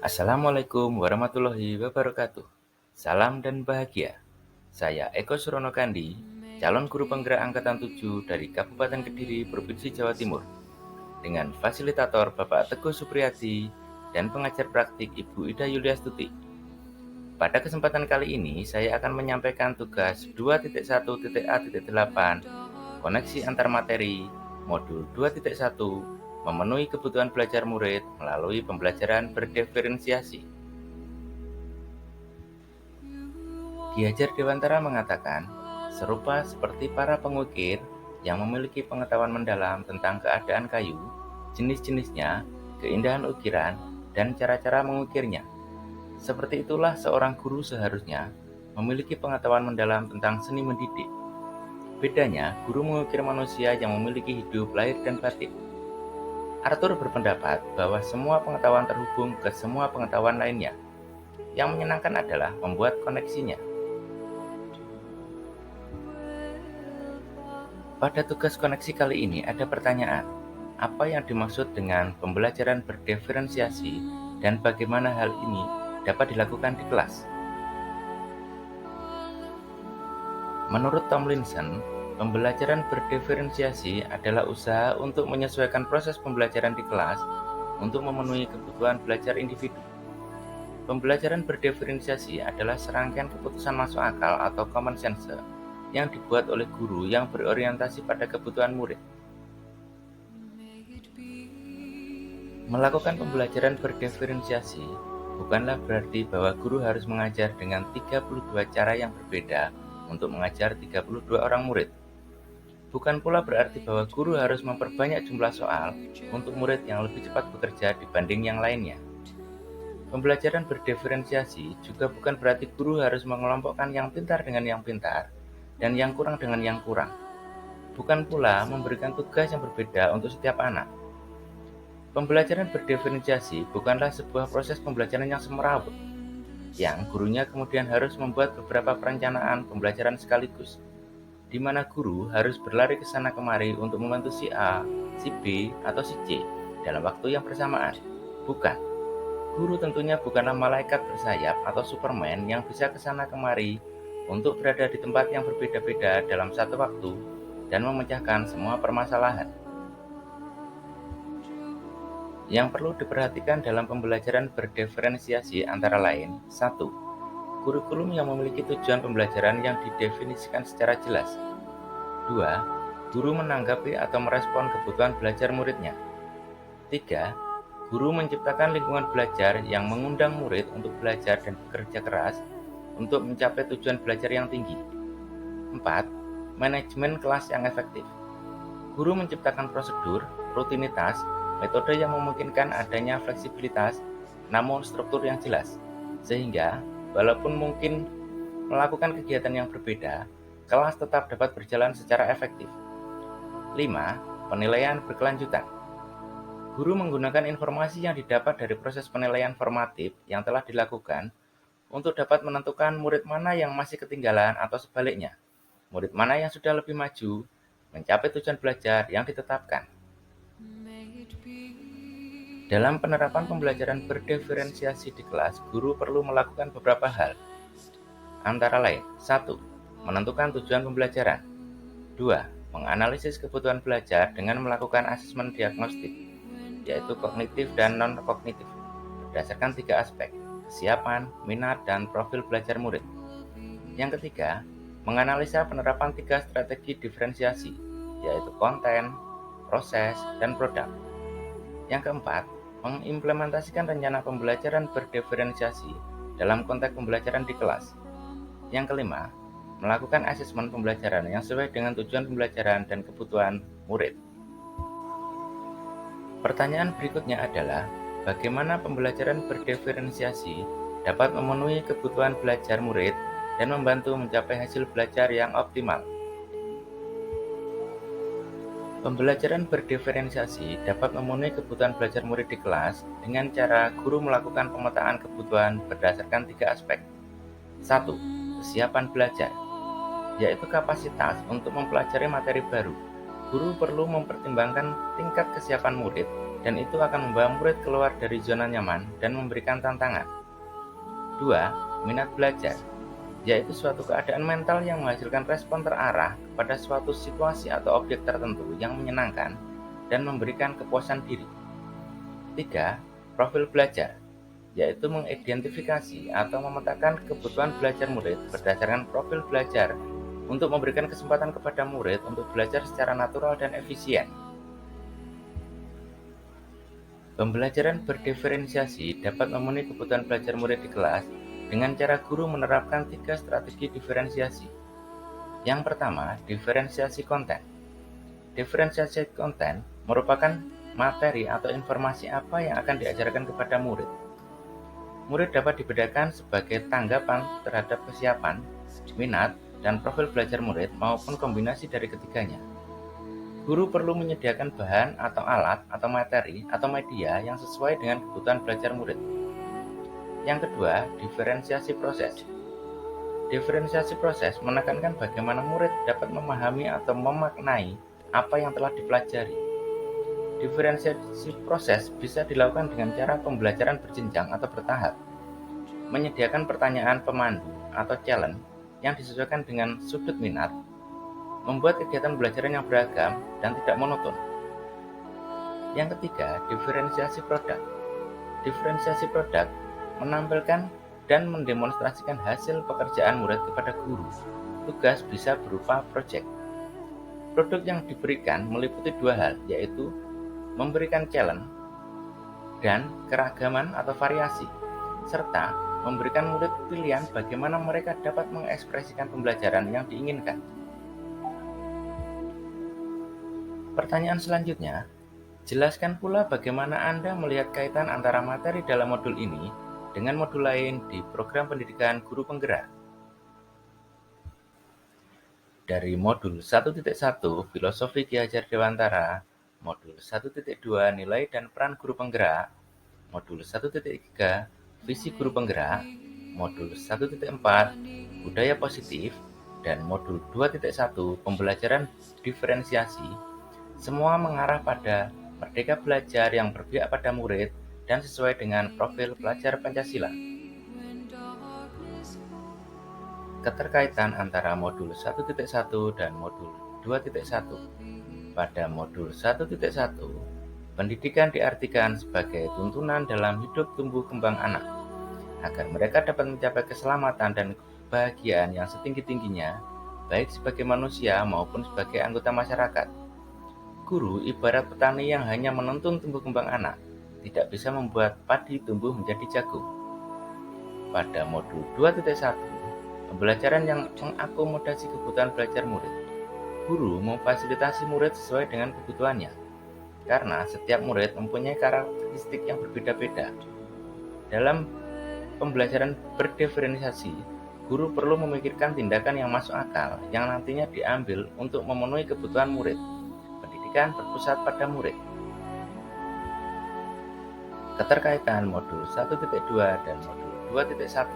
Assalamualaikum warahmatullahi wabarakatuh. Salam dan bahagia. Saya Eko Surono Kandi, calon guru penggerak angkatan 7 dari Kabupaten Kediri, Provinsi Jawa Timur, dengan fasilitator Bapak Teguh Supriyadi dan pengajar praktik Ibu Ida Yuliastuti. Pada kesempatan kali ini, saya akan menyampaikan tugas 2.1.A.8 koneksi antar materi modul 2.1 memenuhi kebutuhan belajar murid melalui pembelajaran berdiferensiasi. Ki Hajar Dewantara mengatakan, serupa seperti para pengukir yang memiliki pengetahuan mendalam tentang keadaan kayu, jenis-jenisnya, keindahan ukiran, dan cara-cara mengukirnya. Seperti itulah seorang guru seharusnya memiliki pengetahuan mendalam tentang seni mendidik. Bedanya, guru mengukir manusia yang memiliki hidup lahir dan batin. Arthur berpendapat bahwa semua pengetahuan terhubung ke semua pengetahuan lainnya. Yang menyenangkan adalah membuat koneksinya. Pada tugas koneksi kali ini ada pertanyaan, apa yang dimaksud dengan pembelajaran berdiferensiasi dan bagaimana hal ini dapat dilakukan di kelas? Menurut Tomlinson, pembelajaran berdiferensiasi adalah usaha untuk menyesuaikan proses pembelajaran di kelas untuk memenuhi kebutuhan belajar individu. Pembelajaran berdiferensiasi adalah serangkaian keputusan masuk akal atau common sense yang dibuat oleh guru yang berorientasi pada kebutuhan murid. Melakukan pembelajaran berdiferensiasi bukanlah berarti bahwa guru harus mengajar dengan 32 cara yang berbeda untuk mengajar 32 orang murid. Bukan pula berarti bahwa guru harus memperbanyak jumlah soal untuk murid yang lebih cepat bekerja dibanding yang lainnya. Pembelajaran berdiferensiasi juga bukan berarti guru harus mengelompokkan yang pintar dengan yang pintar dan yang kurang dengan yang kurang. Bukan pula memberikan tugas yang berbeda untuk setiap anak. Pembelajaran berdiferensiasi bukanlah sebuah proses pembelajaran yang semerawut, yang gurunya kemudian harus membuat beberapa perencanaan pembelajaran sekaligus, di mana guru harus berlari ke sana kemari untuk membantu si A, si B, atau si C dalam waktu yang bersamaan. Bukan. Guru tentunya bukanlah malaikat bersayap atau Superman yang bisa ke sana kemari untuk berada di tempat yang berbeda-beda dalam satu waktu dan memecahkan semua permasalahan. Yang perlu diperhatikan dalam pembelajaran berdiferensiasi antara lain: 1. Kurikulum yang memiliki tujuan pembelajaran yang didefinisikan secara jelas. 2. Guru menanggapi atau merespon kebutuhan belajar muridnya. 3. Guru menciptakan lingkungan belajar yang mengundang murid untuk belajar dan bekerja keras untuk mencapai tujuan belajar yang tinggi. 4. Manajemen kelas yang efektif. Guru menciptakan prosedur, rutinitas, metode yang memungkinkan adanya fleksibilitas, namun struktur yang jelas, sehingga walaupun mungkin melakukan kegiatan yang berbeda, kelas tetap dapat berjalan secara efektif. 5. Penilaian berkelanjutan. Guru menggunakan informasi yang didapat dari proses penilaian formatif yang telah dilakukan untuk dapat menentukan murid mana yang masih ketinggalan atau sebaliknya, murid mana yang sudah lebih maju mencapai tujuan belajar yang ditetapkan. Dalam penerapan pembelajaran berdiferensiasi di kelas, guru perlu melakukan beberapa hal. Antara lain, 1. Menentukan tujuan pembelajaran. 2. Menganalisis kebutuhan belajar dengan melakukan asesmen diagnostik, yaitu kognitif dan non-kognitif, berdasarkan 3 aspek: kesiapan, minat, dan profil belajar murid. Yang ketiga, menganalisa penerapan 3 strategi diferensiasi, yaitu konten, proses, dan produk. Yang keempat, mengimplementasikan rencana pembelajaran berdiferensiasi dalam konteks pembelajaran di kelas. Yang kelima, melakukan asesmen pembelajaran yang sesuai dengan tujuan pembelajaran dan kebutuhan murid. Pertanyaan berikutnya adalah, bagaimana pembelajaran berdiferensiasi dapat memenuhi kebutuhan belajar murid dan membantu mencapai hasil belajar yang optimal? Pembelajaran berdiferensiasi dapat memenuhi kebutuhan belajar murid di kelas dengan cara guru melakukan pemetaan kebutuhan berdasarkan 3 aspek. 1. Kesiapan belajar, yaitu kapasitas untuk mempelajari materi baru. Guru perlu mempertimbangkan tingkat kesiapan murid dan itu akan membawa murid keluar dari zona nyaman dan memberikan tantangan. 2. Minat belajar, yaitu suatu keadaan mental yang menghasilkan respon terarah kepada suatu situasi atau objek tertentu yang menyenangkan dan memberikan kepuasan diri. 3. Profil belajar, yaitu mengidentifikasi atau memetakan kebutuhan belajar murid berdasarkan profil belajar untuk memberikan kesempatan kepada murid untuk belajar secara natural dan efisien. Pembelajaran berdiferensiasi dapat memenuhi kebutuhan belajar murid di kelas dengan cara guru menerapkan 3 strategi diferensiasi. Yang pertama, diferensiasi konten. Diferensiasi konten merupakan materi atau informasi apa yang akan diajarkan kepada murid. Murid dapat dibedakan sebagai tanggapan terhadap kesiapan, minat, dan profil belajar murid maupun kombinasi dari ketiganya. Guru perlu menyediakan bahan atau alat atau materi atau media yang sesuai dengan kebutuhan belajar murid. Yang kedua, diferensiasi proses. Diferensiasi proses menekankan bagaimana murid dapat memahami atau memaknai apa yang telah dipelajari. Diferensiasi proses bisa dilakukan dengan cara pembelajaran berjenjang atau bertahap, menyediakan pertanyaan pemandu atau challenge yang disesuaikan dengan sudut minat, membuat kegiatan pembelajaran yang beragam dan tidak monoton. Yang ketiga, diferensiasi produk. Diferensiasi produk menampilkan dan mendemonstrasikan hasil pekerjaan murid kepada guru. Tugas bisa berupa proyek. Produk yang diberikan meliputi 2 hal, yaitu memberikan challenge dan keragaman atau variasi, serta memberikan murid pilihan bagaimana mereka dapat mengekspresikan pembelajaran yang diinginkan. Pertanyaan selanjutnya, jelaskan pula bagaimana Anda melihat kaitan antara materi dalam modul ini dengan modul lain di program pendidikan guru penggerak. Dari modul 1.1 Filosofi Ki Hajar Dewantara, modul 1.2 Nilai dan Peran Guru Penggerak, modul 1.3 Visi Guru Penggerak, modul 1.4 Budaya Positif, dan modul 2.1 Pembelajaran Diferensiasi, semua mengarah pada merdeka belajar yang berpihak pada murid dan sesuai dengan profil pelajar Pancasila. Keterkaitan antara modul 1.1 dan modul 2.1. Pada modul 1.1, pendidikan diartikan sebagai tuntunan dalam hidup tumbuh kembang anak, agar mereka dapat mencapai keselamatan dan kebahagiaan yang setinggi-tingginya, baik sebagai manusia maupun sebagai anggota masyarakat. Guru ibarat petani yang hanya menuntun tumbuh kembang anak, tidak bisa membuat padi tumbuh menjadi jagung. Pada modul 2.1, pembelajaran yang mengakomodasi kebutuhan belajar murid. Guru memfasilitasi murid sesuai dengan kebutuhannya, karena setiap murid mempunyai karakteristik yang berbeda-beda. Dalam pembelajaran berdiferensiasi, guru perlu memikirkan tindakan yang masuk akal yang nantinya diambil untuk memenuhi kebutuhan murid. Pendidikan berpusat pada murid. Keterkaitan modul 1.2 dan modul 2.1.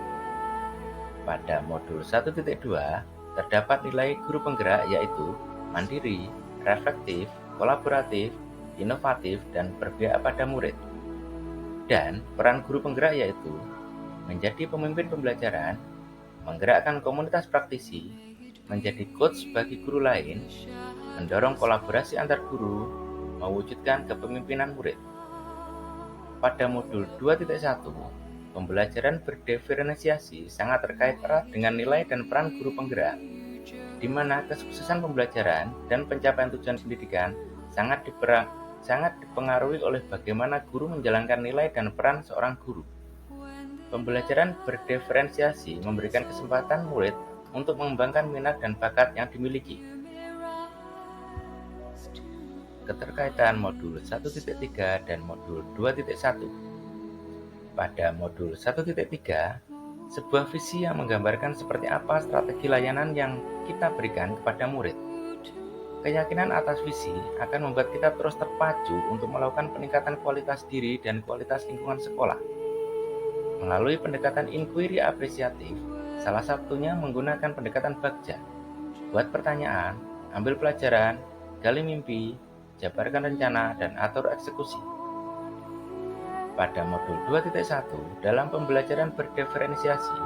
Pada modul 1.2, terdapat nilai guru penggerak yaitu mandiri, reflektif, kolaboratif, inovatif, dan berpihak pada murid. Dan peran guru penggerak yaitu menjadi pemimpin pembelajaran, menggerakkan komunitas praktisi, menjadi coach bagi guru lain, mendorong kolaborasi antar guru, mewujudkan kepemimpinan murid. Pada modul 2.1, pembelajaran berdiferensiasi sangat terkait erat dengan nilai dan peran guru penggerak, di mana kesuksesan pembelajaran dan pencapaian tujuan pendidikan sangat dipengaruhi oleh bagaimana guru menjalankan nilai dan peran seorang guru. Pembelajaran berdiferensiasi memberikan kesempatan murid untuk mengembangkan minat dan bakat yang dimiliki. Keterkaitan modul 1.3 dan modul 2.1. Pada modul 1.3, sebuah visi yang menggambarkan seperti apa strategi layanan yang kita berikan kepada murid. Keyakinan atas visi akan membuat kita terus terpacu untuk melakukan peningkatan kualitas diri dan kualitas lingkungan sekolah. Melalui pendekatan inquiry apresiatif, salah satunya menggunakan pendekatan bagja. Buat pertanyaan, ambil pelajaran, gali mimpi, jabarkan rencana, dan atur eksekusi. Pada modul 2.1, dalam pembelajaran berdiferensiasi,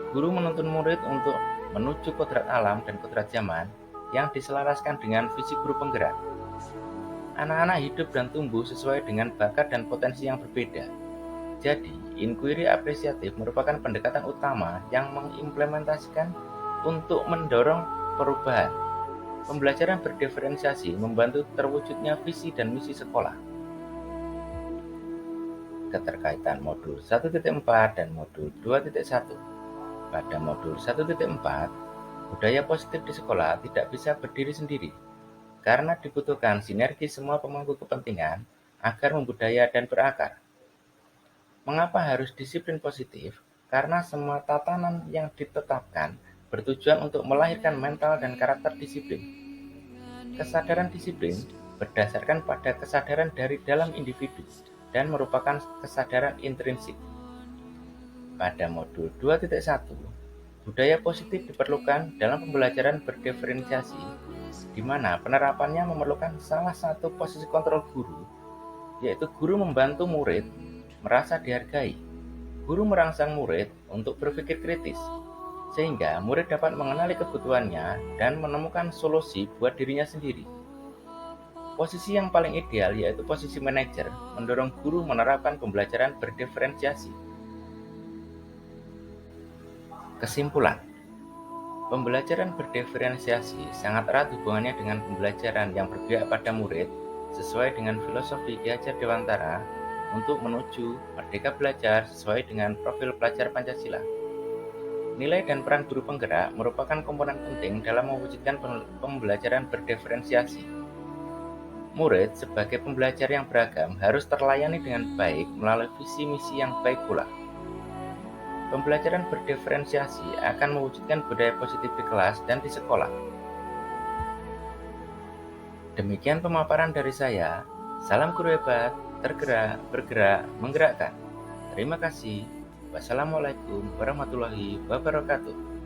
guru menuntun murid untuk menuju kodrat alam dan kodrat zaman yang diselaraskan dengan visi guru penggerak. Anak-anak hidup dan tumbuh sesuai dengan bakat dan potensi yang berbeda. Jadi, inquiry apresiatif merupakan pendekatan utama yang mengimplementasikan untuk mendorong perubahan. Pembelajaran berdiferensiasi membantu terwujudnya visi dan misi sekolah. Keterkaitan modul 1.4 dan modul 2.1. Pada modul 1.4, budaya positif di sekolah tidak bisa berdiri sendiri, karena dibutuhkan sinergi semua pemangku kepentingan agar membudaya dan berakar. Mengapa harus disiplin positif? Karena semua tatanan yang ditetapkan bertujuan untuk melahirkan mental dan karakter disiplin. Kesadaran disiplin berdasarkan pada kesadaran dari dalam individu dan merupakan kesadaran intrinsik. Pada modul 2.1, budaya positif diperlukan dalam pembelajaran berdiferensiasi, di mana penerapannya memerlukan salah satu posisi kontrol guru, yaitu guru membantu murid merasa dihargai. Guru merangsang murid untuk berpikir kritis, sehingga murid dapat mengenali kebutuhannya dan menemukan solusi buat dirinya sendiri. Posisi yang paling ideal yaitu posisi manajer, mendorong guru menerapkan pembelajaran berdiferensiasi. Kesimpulan, pembelajaran berdiferensiasi sangat erat hubungannya dengan pembelajaran yang berpihak pada murid sesuai dengan filosofi Ki Hajar Dewantara untuk menuju merdeka belajar sesuai dengan profil pelajar Pancasila. Nilai dan peran guru penggerak merupakan komponen penting dalam mewujudkan pembelajaran berdiferensiasi. Murid sebagai pembelajar yang beragam harus terlayani dengan baik melalui visi misi yang baik pula. Pembelajaran berdiferensiasi akan mewujudkan budaya positif di kelas dan di sekolah. Demikian pemaparan dari saya. Salam guru hebat, tergerak, bergerak, menggerakkan. Terima kasih. Wassalamualaikum warahmatullahi wabarakatuh.